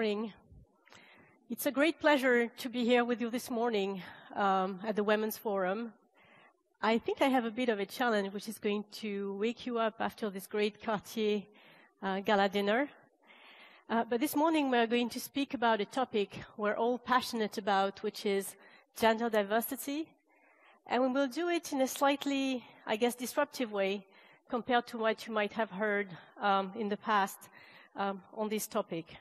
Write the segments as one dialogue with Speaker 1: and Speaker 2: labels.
Speaker 1: morning. It's a great pleasure to be here with you this morning at the Women's Forum. I think I have a bit of a challenge, which is going to wake you up after this great Cartier gala dinner. But this morning we're going to speak about a topic we're all passionate about, which is gender diversity. And we will do it in a slightly, I guess, disruptive way compared to what you might have heard in the past on this topic.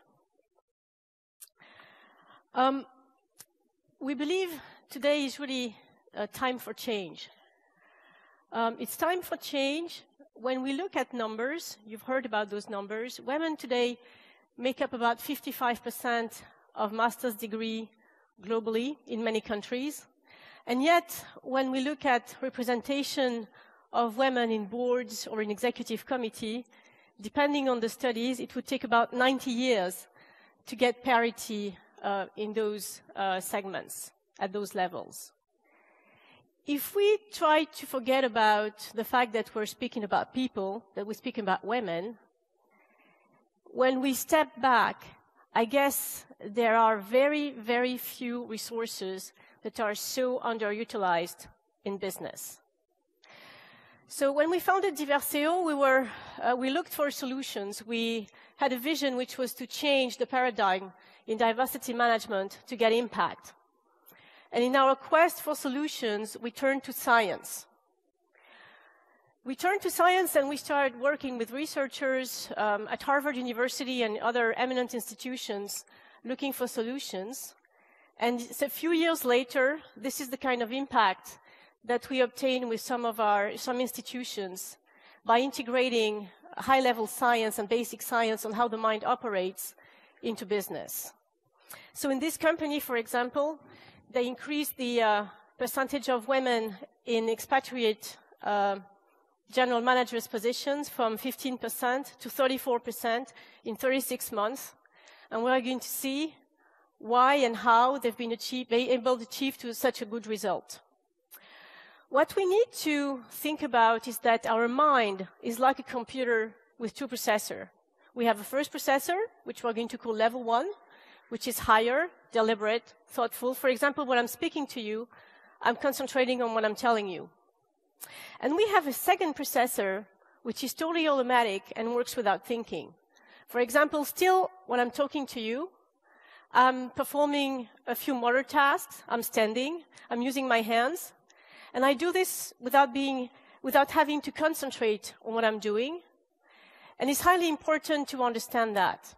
Speaker 1: We believe today is really a time for change. It's time for change. When we look at numbers, you've heard about those numbers, women today make up about 55% of master's degree globally in many countries. And yet, when we look at representation of women in boards or in executive committee, depending on the studies, it would take about 90 years to get parity in those segments, at those levels. If we try to forget about the fact that we're speaking about people, that we're speaking about women, when we step back, I guess there are very, very few resources that are so underutilized in business. So when we founded Diverseo, we looked for solutions. We had a vision which was to change the paradigm in diversity management to get impact. And in our quest for solutions, we turned to science. We turned to science and we started working with researchers at Harvard University and other eminent institutions looking for solutions. And a few years later, this is the kind of impact that we obtain with some institutions by integrating high-level science and basic science on how the mind operates into business. So in this company, for example, they increased the percentage of women in expatriate general managers' positions from 15% to 34% in 36 months. And we're going to see why and how they've been able to achieve such a good result. What we need to think about is that our mind is like a computer with two processors. We have a first processor, which we're going to call level 1, which is higher, deliberate, thoughtful. For example, when I'm speaking to you, I'm concentrating on what I'm telling you. And we have a second processor, which is totally automatic and works without thinking. For example, still, when I'm talking to you, I'm performing a few motor tasks. I'm standing. I'm using my hands. And I do this without having to concentrate on what I'm doing. And it's highly important to understand that.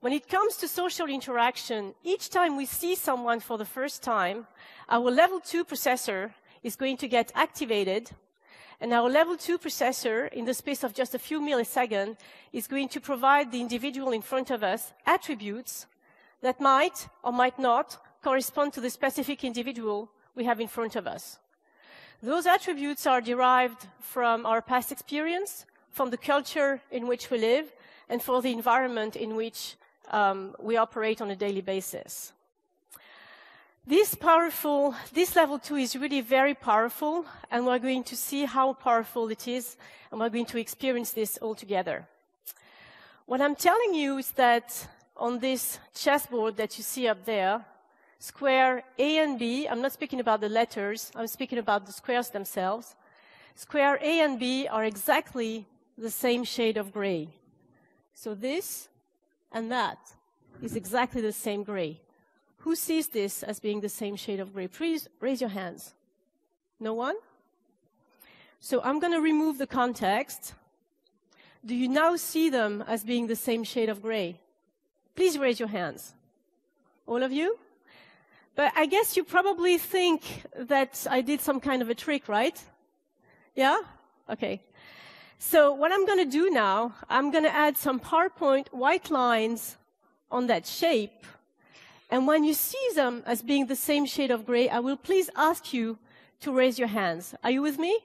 Speaker 1: When it comes to social interaction, each time we see someone for the first time, our level 2 processor is going to get activated. And our level 2 processor, in the space of just a few milliseconds, is going to provide the individual in front of us attributes that might or might not correspond to the specific individual we have in front of us. Those attributes are derived from our past experience, from the culture in which we live, and for the environment in which we operate on a daily basis. This level 2 is really very powerful, and we're going to see how powerful it is, and we're going to experience this all together. What I'm telling you is that on this chessboard that you see up there, square A and B, I'm not speaking about the letters, I'm speaking about the squares themselves. Square A and B are exactly the same shade of gray. So this and that is exactly the same gray. Who sees this as being the same shade of gray? Please raise your hands. No one? So I'm going to remove the context. Do you now see them as being the same shade of gray? Please raise your hands. All of you? But I guess you probably think that I did some kind of a trick, right? Yeah? Okay. So what I'm going to do now, I'm going to add some PowerPoint white lines on that shape. And when you see them as being the same shade of gray, I will please ask you to raise your hands. Are you with me?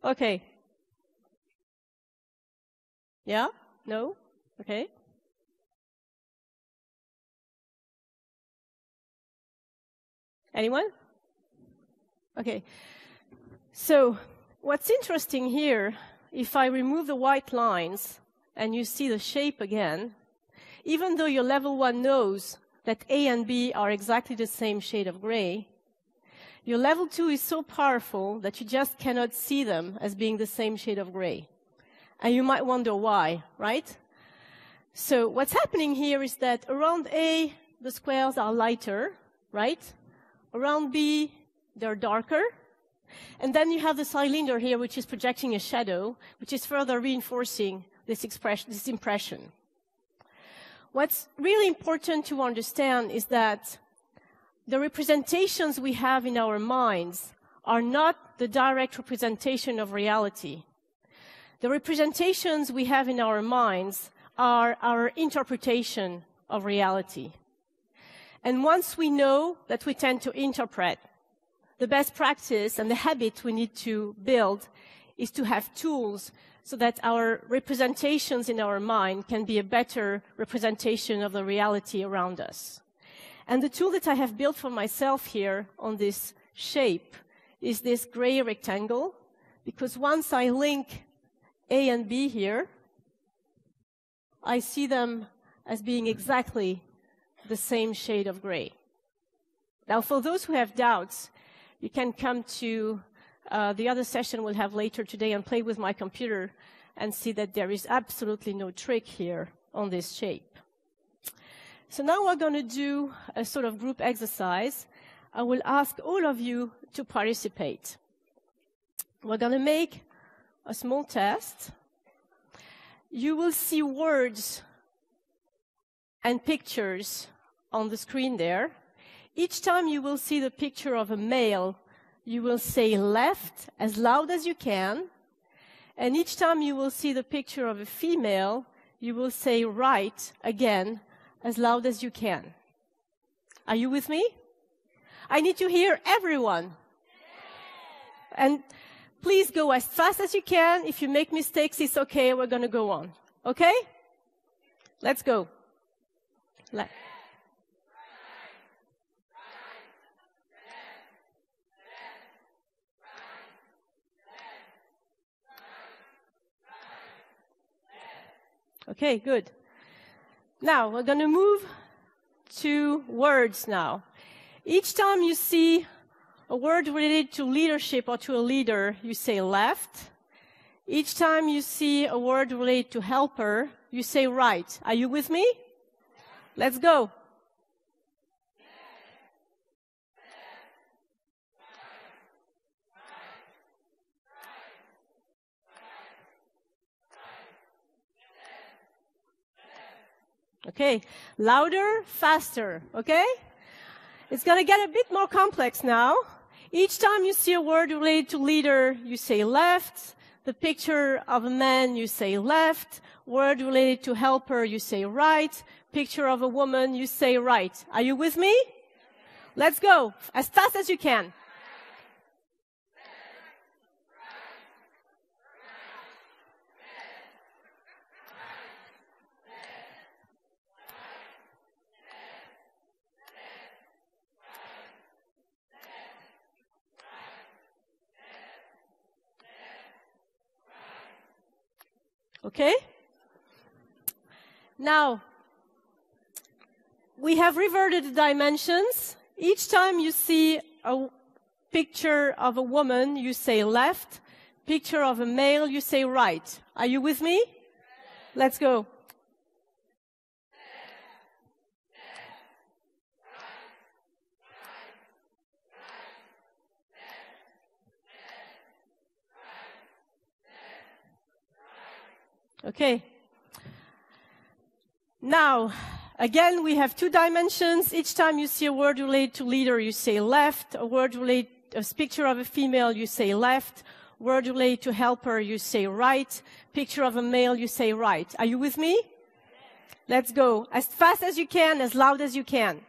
Speaker 1: Okay. Yeah? No? Okay. Anyone? Okay. So what's interesting here, if I remove the white lines and you see the shape again, even though your level 1 knows that A and B are exactly the same shade of gray, your level 2 is so powerful that you just cannot see them as being the same shade of gray. And you might wonder why, right? So what's happening here is that around A, the squares are lighter, right? Around B, they're darker. And then you have the cylinder here, which is projecting a shadow, which is further reinforcing this impression. What's really important to understand is that the representations we have in our minds are not the direct representation of reality. The representations we have in our minds are our interpretation of reality. And once we know that we tend to interpret, the best practice and the habit we need to build is to have tools so that our representations in our mind can be a better representation of the reality around us. And the tool that I have built for myself here on this shape is this gray rectangle, because once I link A and B here, I see them as being exactly the same shade of gray. Now, for those who have doubts, you can come to the other session we'll have later today and play with my computer and see that there is absolutely no trick here on this shape. So now we're going to do a sort of group exercise. I will ask all of you to participate. We're going to make a small test. You will see words and pictures on the screen there. Each time you will see the picture of a male, you will say left as loud as you can. And each time you will see the picture of a female, you will say right again as loud as you can. Are you with me? I need to hear everyone. And please go as fast as you can. If you make mistakes, it's okay. We're going to go on. Okay? Let's go. Okay, good. Now, we're going to move to words now. Each time you see a word related to leadership or to a leader, you say left. Each time you see a word related to helper, you say right. Are you with me? Let's go. Okay, louder, faster, okay? It's going to get a bit more complex now. Each time you see a word related to leader, you say left. The picture of a man, you say left. Word related to helper, you say right. Picture of a woman, you say right. Are you with me? Let's go, as fast as you can. Okay? Now, we have reverted the dimensions. Each time you see a picture of a woman, you say left. Picture of a male, you say right. Are you with me? Let's go. Okay. Now, again, we have two dimensions. Each time you see a word related to leader, you say left. A word related, a picture of a female, you say left. Word related to helper, you say right. Picture of a male, you say right. Are you with me? Let's go. As fast as you can, as loud as you can.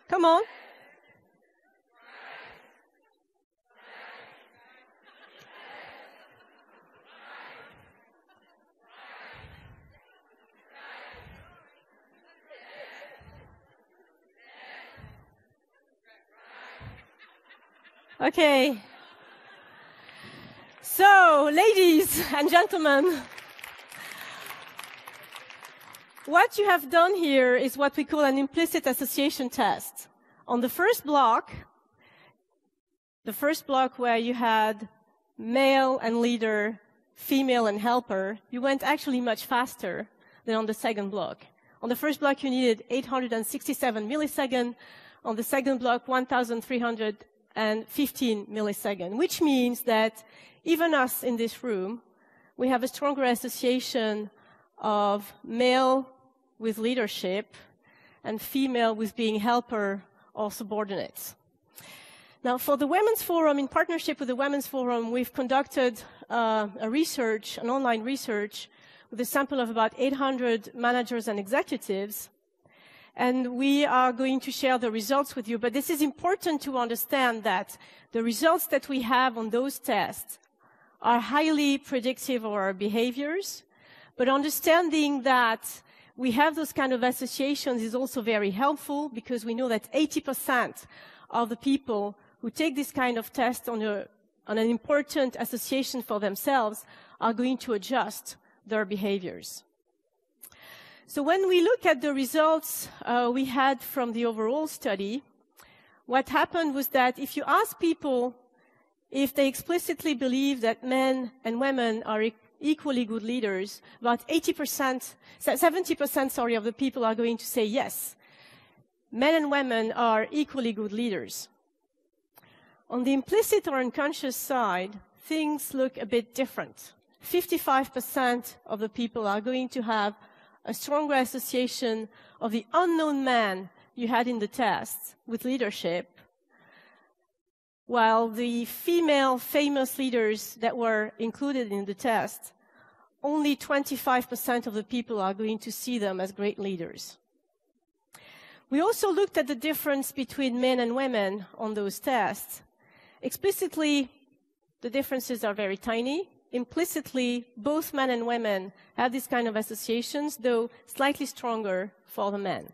Speaker 1: Come on. Okay. So, ladies and gentlemen, what you have done here is what we call an implicit association test. On the first block where you had male and leader, female and helper, you went actually much faster than on the second block. On the first block, you needed 867 milliseconds. On the second block, 1,315 milliseconds, which means that even us in this room, we have a stronger association of male with leadership and female with being helper or subordinates. Now, for the Women's Forum, in partnership with the Women's Forum, we've conducted an online research, with a sample of about 800 managers and executives. And we are going to share the results with you. But this is important to understand that the results that we have on those tests are highly predictive of our behaviors. But understanding that we have those kind of associations is also very helpful, because we know that 80% of the people who take this kind of test on an important association for themselves are going to adjust their behaviors. So when we look at the results we had from the overall study, what happened was that if you ask people if they explicitly believe that men and women are equally good leaders, about 70% of the people are going to say yes. Men and women are equally good leaders. On the implicit or unconscious side, things look a bit different. 55% of the people are going to have a stronger association of the unknown man you had in the test with leadership, while the female famous leaders that were included in the test, only 25% of the people are going to see them as great leaders. We also looked at the difference between men and women on those tests. Explicitly, the differences are very tiny. Implicitly, both men and women have these kind of associations, though slightly stronger for the men.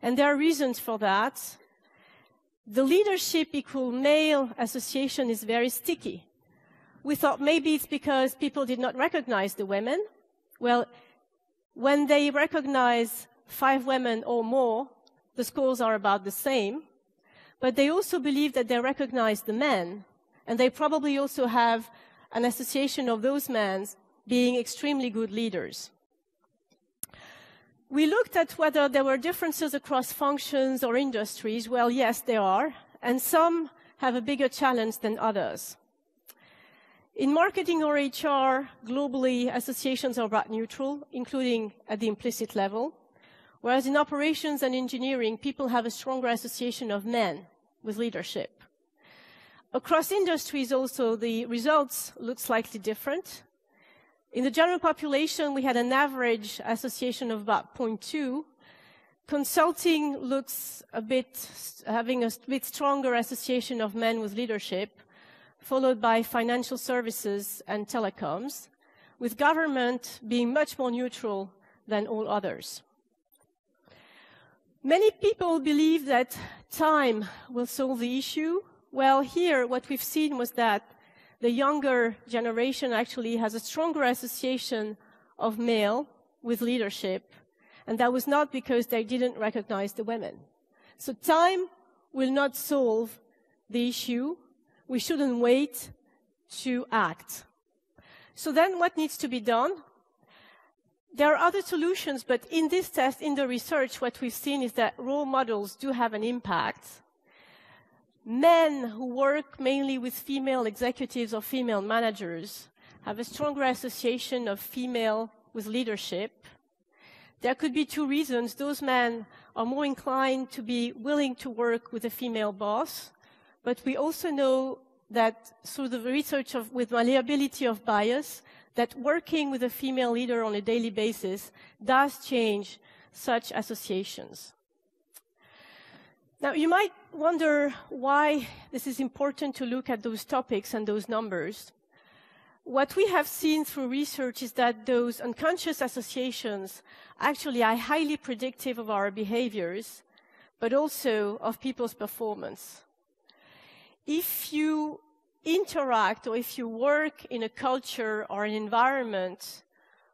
Speaker 1: And there are reasons for that. The leadership equal male association is very sticky. We thought maybe it's because people did not recognize the women. Well, when they recognize 5 women or more, the scores are about the same. But they also believe that they recognize the men, and they probably also have an association of those men being extremely good leaders. We looked at whether there were differences across functions or industries. Well, yes, there are, and some have a bigger challenge than others. In marketing or HR, globally, associations are about neutral, including at the implicit level, whereas in operations and engineering, people have a stronger association of men with leadership. Across industries also, the results look slightly different. In the general population, we had an average association of about 0.2. Consulting looks having a bit stronger association of men with leadership, followed by financial services and telecoms, with government being much more neutral than all others. Many people believe that time will solve the issue. Well, here, what we've seen was that the younger generation actually has a stronger association of male with leadership, and that was not because they didn't recognize the women. So time will not solve the issue. We shouldn't wait to act. So then what needs to be done? There are other solutions, but in this test, in the research, what we've seen is that role models do have an impact. Men who work mainly with female executives or female managers have a stronger association of female with leadership. There could be 2 reasons. Those men are more inclined to be willing to work with a female boss, but we also know that through the research with malleability of bias, that working with a female leader on a daily basis does change such associations. Now, you might wonder why this is important to look at those topics and those numbers. What we have seen through research is that those unconscious associations actually are highly predictive of our behaviors, but also of people's performance. if you interact or if you work in a culture or an environment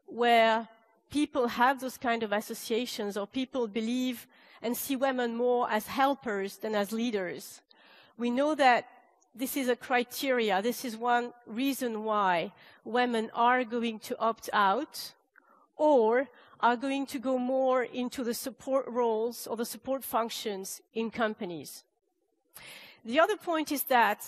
Speaker 1: where people have those kind of associations, or people believe and see women more as helpers than as leaders, we know that this is a criteria. This is one reason why women are going to opt out or are going to go more into the support roles or the support functions in companies. The other point is that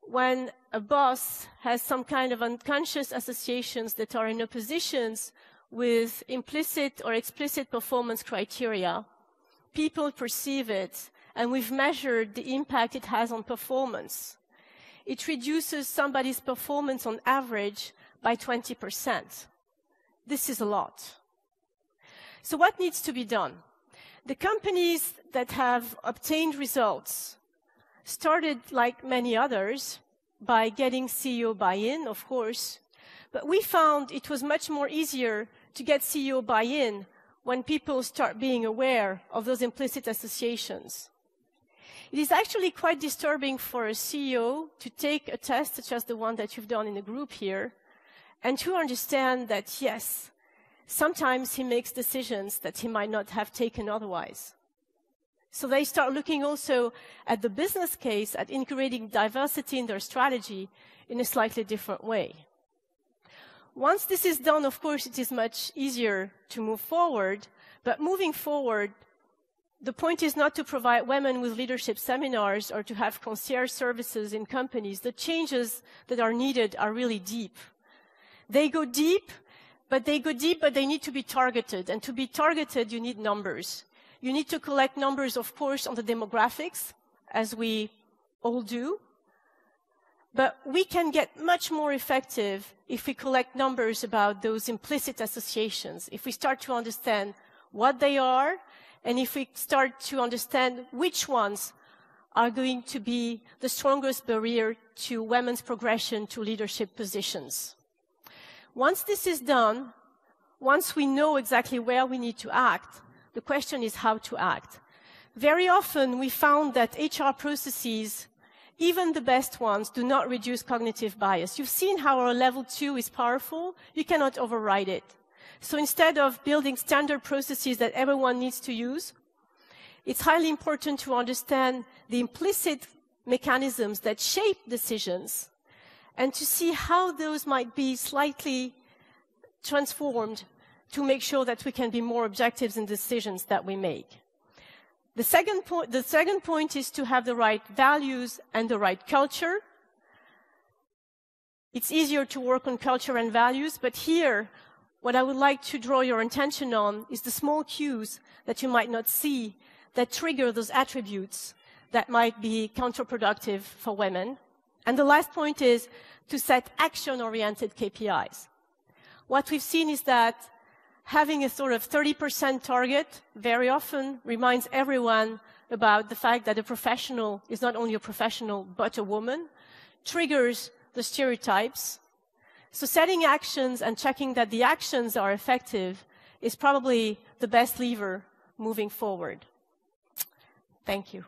Speaker 1: when a boss has some kind of unconscious associations that are in oppositions with implicit or explicit performance criteria, people perceive it, and we've measured the impact it has on performance. It reduces somebody's performance on average by 20%. This is a lot. So what needs to be done? The companies that have obtained results started, like many others, by getting CEO buy-in, of course, but we found it was much more easier to get CEO buy-in when people start being aware of those implicit associations. It is actually quite disturbing for a CEO to take a test such as the one that you've done in the group here, and to understand that, yes, sometimes he makes decisions that he might not have taken otherwise. So they start looking also at the business case, at integrating diversity in their strategy in a slightly different way. Once this is done, of course, it is much easier to move forward, but moving forward, the point is not to provide women with leadership seminars or to have concierge services in companies. The changes that are needed are really deep. They go deep, but they need to be targeted. And to be targeted, you need numbers. You need to collect numbers, of course, on the demographics, as we all do. But we can get much more effective if we collect numbers about those implicit associations, if we start to understand what they are, and if we start to understand which ones are going to be the strongest barrier to women's progression to leadership positions. Once this is done, once we know exactly where we need to act, the question is how to act. Very often we found that HR processes, even the best ones, do not reduce cognitive bias. You've seen how our level 2 is powerful. You cannot override it. So instead of building standard processes that everyone needs to use, it's highly important to understand the implicit mechanisms that shape decisions and to see how those might be slightly transformed to make sure that we can be more objective in decisions that we make. The second point is to have the right values and the right culture. It's easier to work on culture and values, but here, what I would like to draw your attention on is the small cues that you might not see that trigger those attributes that might be counterproductive for women. And the last point is to set action-oriented KPIs. What we've seen is that having a sort of 30% target very often reminds everyone about the fact that a professional is not only a professional but a woman, triggers the stereotypes. So setting actions and checking that the actions are effective is probably the best lever moving forward. Thank you.